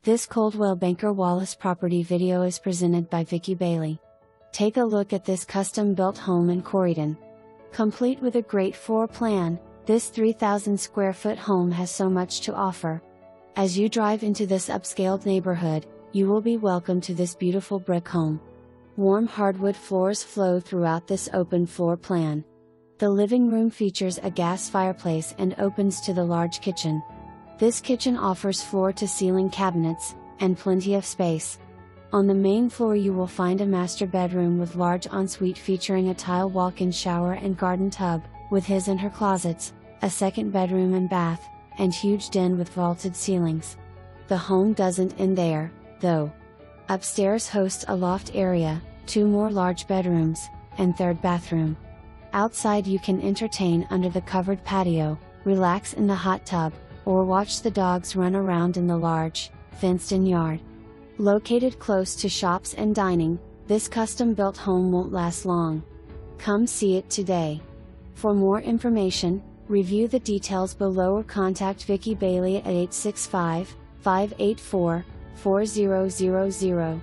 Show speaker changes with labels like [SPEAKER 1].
[SPEAKER 1] This Coldwell Banker Wallace property video is presented by Vicky Bailey. Take a look at this custom-built home in Corryton. Complete with a great floor plan, this 3,000 square foot home has so much to offer. As you drive into this upscaled neighborhood, you will be welcomed to this beautiful brick home. Warm hardwood floors flow throughout this open floor plan. The living room features a gas fireplace and opens to the large kitchen. This kitchen offers floor-to-ceiling cabinets, and plenty of space. On the main floor you will find a master bedroom with large ensuite featuring a tile walk-in shower and garden tub, with his and her closets, a second bedroom and bath, and huge den with vaulted ceilings. The home doesn't end there, though. Upstairs hosts a loft area, 2 more large bedrooms, and 3rd bathroom. Outside you can entertain under the covered patio, relax in the hot tub, or watch the dogs run around in the large, fenced-in yard. Located close to shops and dining, this custom-built home won't last long. Come see it today. For more information, review the details below or contact Vicky Bailey at 865-584-4000.